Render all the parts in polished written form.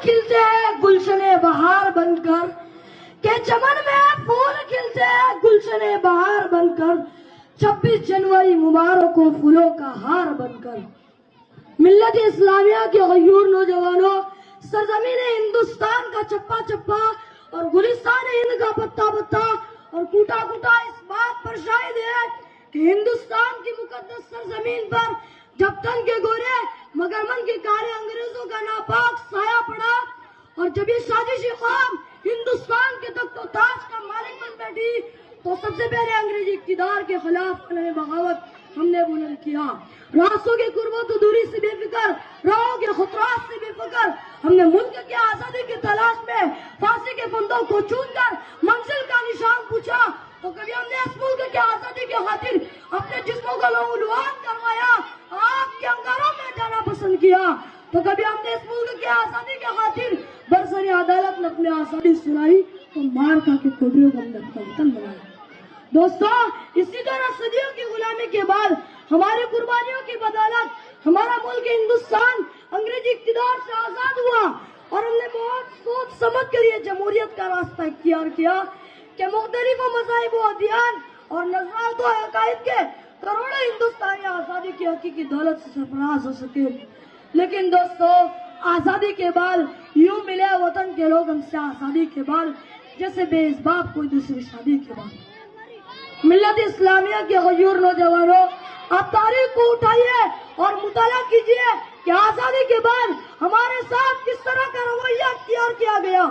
کھلتے ہیں گلشن بہار بن کر، کہ چمن میں پھول کھلتے ہیں گلشن بہار بن کر، 26 جنوری مبارک ہو پھولوں کا ہار بن کر۔ ملت اسلامیہ کے غیور نوجوانوں، سرزمین ہندوستان کا چپا چپا اور گلستان ہند کا پتا پتا اور کوٹا کوٹا اس بات پر شاہد ہے کہ ہندوستان کی مقدس سرزمین پر جب تن کے گورے مگر من کے کالے انگریزوں کا ناپاک سایہ پڑا اور جب یہ سازشی قوم ہندوستان کے تخت و تاج کا مالک بن بیٹھی، تو سب سے پہلے انگریزی اقتدار کے خلاف علم بغاوت ہم نے بلند کیا۔ راستوں کے قربت و دوری سے بے فکر، راہوں کے خطرات سے بے فکر، ہم نے ملک کی آزادی کی تلاش میں پھانسی کے پھندوں کو چون کر منزل کا نشان پوچھا۔ تو کبھی ہم نے اس ملک کی آزادی کی خاطر اپنے جسموں کو لہولہان کروایا، آگ کے انگاروں میں جانا پسند کیا۔ تو کبھی ہم نے اس ملک کی آزادی کی خاطر برسر عدالت میں اپنی آزادی سنائی، تو مار کھا کے کوڈریوں کو ہم نے اپنا وطن بنایا۔ دوستو، اسی طرح صدیوں کی غلامی کے بعد ہماری قربانیوں کی بدولت ہمارا ملک ہندوستان انگریزی اقتدار سے آزاد ہوا، اور ہم نے بہت سوچ سمجھ کر یہ جمہوریت کا راستہ اختیار کیا کہ مختلف مذاہب و ادیان اور نظریات و عقائد کے کروڑوں ہندوستانی آزادی کی حقیقی دولت سے سرفراز ہو سکے۔ لیکن دوستو، آزادی کے بعد یوں ملے وطن کے لوگ ہم سے آزادی کے بعد جیسے بے اسباب کوئی دوسری شادی کے بعد۔ ملت اسلامیہ کے غیور نوجوانوں، آپ تاریخ کو اٹھائیے اور مطالعہ کیجئے کہ آزادی کے بعد ہمارے ساتھ کس طرح کا رویہ اختیار کیا گیا،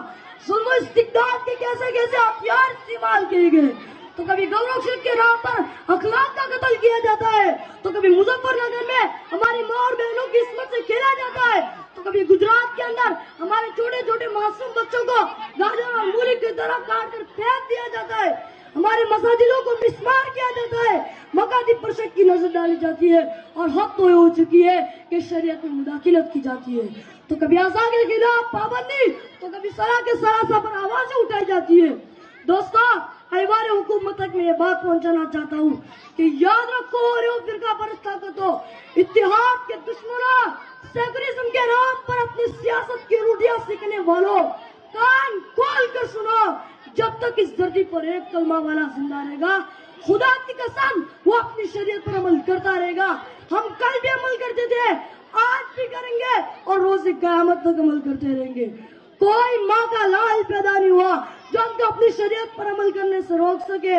ظلم و استبداد کے کیسے کیسے ہتھیار استعمال کیے گئے۔ تو کبھی گورو شیخ کے نام پر اخلاق کا قتل کیا جاتا ہے، تو کبھی مظفر نگر میں ہماری ماں اور بہنوں کی عصمت سے کھیلا جاتا ہے، تو کبھی گجرات کے اندر ہمارے چھوٹے چھوٹے معصوم بچوں کو گاجر اور مولی کی طرح کاٹ کر پھینک دیا جاتا ہے، ہمارے مساجدوں کو مسمار کیا جاتا ہے، مکاتب پر شک کی نظر ڈالی جاتی ہے، اور حد تو ہو چکی ہے کہ شریعت میں مداخلت کی جاتی ہے۔ تو کبھی آزادی کے خلاف پابندی، تو کبھی صلاح کے سراسا پر آوازیں اٹھائی جاتی ہے۔ دوستو، ایوان حکومت تک میں یہ بات پہنچانا چاہتا ہوں کہ یاد رکھو، اور فرقہ پرست طاقتوں، اتحاد کے دشمنوں، سیکولرزم کے نام پر اپنی سیاست کی روٹیاں سیکھنے والوں، کان کھول کر سنو، جب تک اس دھرتی پر ایک کلمہ والا زندہ رہے گا، خدا کی قسم وہ اپنی شریعت پر عمل کرتا رہے گا۔ ہم کل بھی عمل کرتے تھے، آج بھی کریں گے، اور روز قیامت تک عمل کرتے رہیں گے۔ کوئی ماں کا لال پیدا نہیں ہوا جو ہم کو اپنی شریعت پر عمل کرنے سے روک سکے۔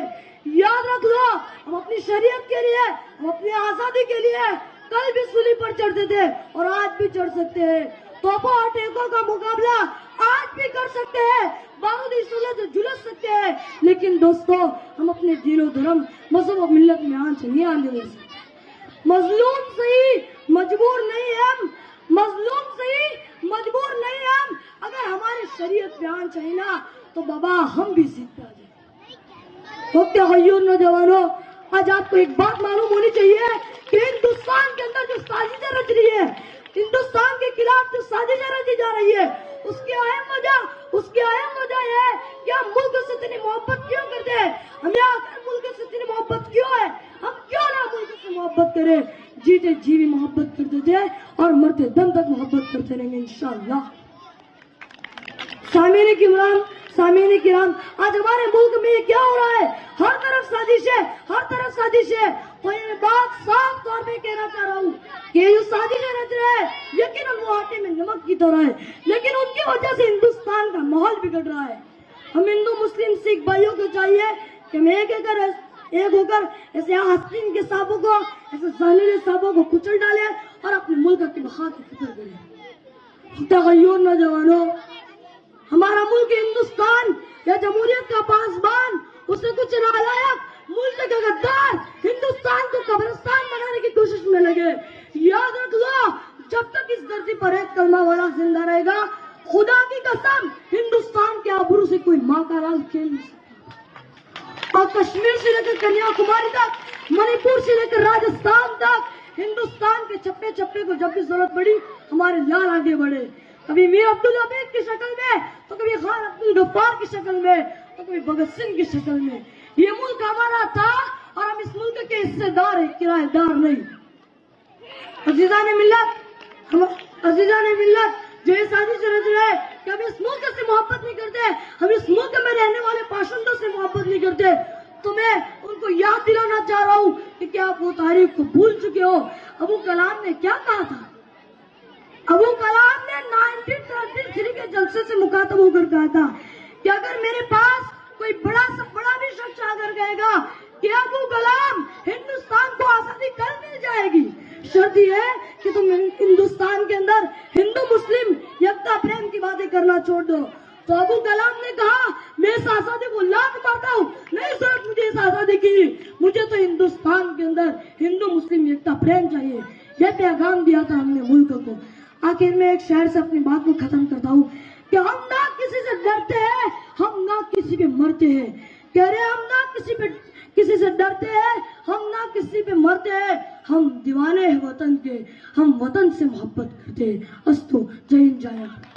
یاد رکھ لو، ہم اپنی شریعت کے لیے، ہم اپنی آزادی کے لیے کل بھی سولی پر چڑھتے تھے اور آج بھی چڑھ سکتے ہیں، توپوں اور ٹینکوں کا مقابلہ آج بھی کر سکتے ہیں، بارودی شعلے سے جھلس سکتے ہیں، لیکن دوستو، ہم اپنے دین و دھرم، مذہب و ملت میں آنچ نہیں آنے دے سکتے۔ مظلوم صحیح مجبور نہیں ہم، مظلوم صحیح مجبور نہیں ہم، اگر ہماری شریعت پہ آن چاہیے نا تو بابا ہم بھی ضد پہ آ جائیں۔ وقت غیور نوجوانوں، آج آپ کو ایک بات معلوم ہونی چاہیے کہ ہندوستان کے اندر جو سازشیں رچ رہی ہے، ہندوستان کے خلاف جو سازشیں رچی جا رہی ہے، اس کی اہم وجہ یہ ہے کہ ہم ملک سے اتنی محبت کیوں کرتے ہیں، ہمیں آخر ملک سے اتنی محبت کیوں ہے، ہم کیوں نہ ملک سے محبت کریں، جیتے جی بھی محبت کرتے تھے اور مرتے دم تک محبت کرتے رہیں گے انشاءاللہ۔ سامعین کرام، آج ہمارے ملک میں یہ کیا ہو رہا ہے؟ ہر طرف سازش ہے، ہر طرف سازش ہے۔ تو یہ بات صاف طور پہ کہنا چاہ رہا ہوں کہ یہ سازشیں رچ رہے ہیں، یقیناً وہ آٹے میں نمک کی طرح ہے، لیکن ان کی وجہ سے ہندوستان کا ماحول بگڑ رہا ہے۔ ہم ہندو مسلم سکھ بھائیوں کو چاہیے کہ ہم ایک ہو کر ایسے آستین کے سانپوں کو، ایسے زہریلے سانپوں کو کچل ڈالیں اور اپنے ملک کی بقا کی فکر کریں۔ تغیر نوجوانوں، ہمارا ملک ہندوستان یا جمہوریت کا پاسبان، اس نے کچھ نالائق ملک کا غدار ہندوستان کو قبرستان بنانے کی کوشش میں لگے۔ یاد رکھ لو، جب تک اس دھرتی پر ایک کلمہ والا زندہ رہے گا، خدا کی قسم ہندوستان کے آبرو سے کوئی ماں کا لال کھیل نہیں سکتا۔ اور کشمیر سے لے کر کنیا کماری تک، منی پور سے لے کر راجستھان تک، ہندوستان کے چپے چپے کو جب بھی ضرورت پڑی ہمارے لال آگے بڑھے، کبھی میر عبدالحمید کی شکل میں، تو کبھی خان عبدالغفار کی شکل میں، تو کبھی بھگت سنگھ کی شکل میں۔ یہ ملک ہمارا تھا اور ہم اس ملک کے حصے دار ہیں، کرایہ دار نہیں۔ عزیزان ملت، جو یہ سازش رچ رہے ہیں، کہ ہم اس ملک میں رہنے والے باشندوں سے محبت نہیں کرتے، تو میں ان کو یاد دلانا چاہ رہا ہوں کہ کیا آپ وہ تاریخ کو بھول چکے ہو؟ ابو کلام نے کیا کہا تھا؟ ابو کلام نے 1933 کے جلسے سے مخاطب ہو کر کہا تھا کہ اگر میرے پاس کوئی بڑا سے بڑا بھی شخص آ کر کہے گا کہ ابو کلام ہندوستان کو آزادی کل مل جائے گی، شرط یہ ہے کہ تم ہندوستان کے اندر ہندو مسلم یکتا پریم کی باتیں کرنا چھوڑ دو، تو ابو کلام نے کہا میں اس آزادی کو لانت مارتا ہوں، نہیں ضرورت مجھے اس آزادی کی، مجھے تو ہندوستان کے اندر ہندو مسلم یکتا پریم چاہیے۔ یہ پیغام دیا تھا ہم نے ملک کو۔ آخر میں ایک شعر سے اپنی بات کو ختم کرتا ہوں کہ ہم نہ کسی سے ڈرتے ہیں، ہم نہ کسی پہ مرتے ہیں، کہہ رہے ہم نہ کسی سے ڈرتے ہیں، ہم نہ کسی پہ مرتے ہیں، ہم دیوانے ہیں وطن کے، ہم وطن سے محبت کرتے ہیں۔ استو جے ہند جے بھارت۔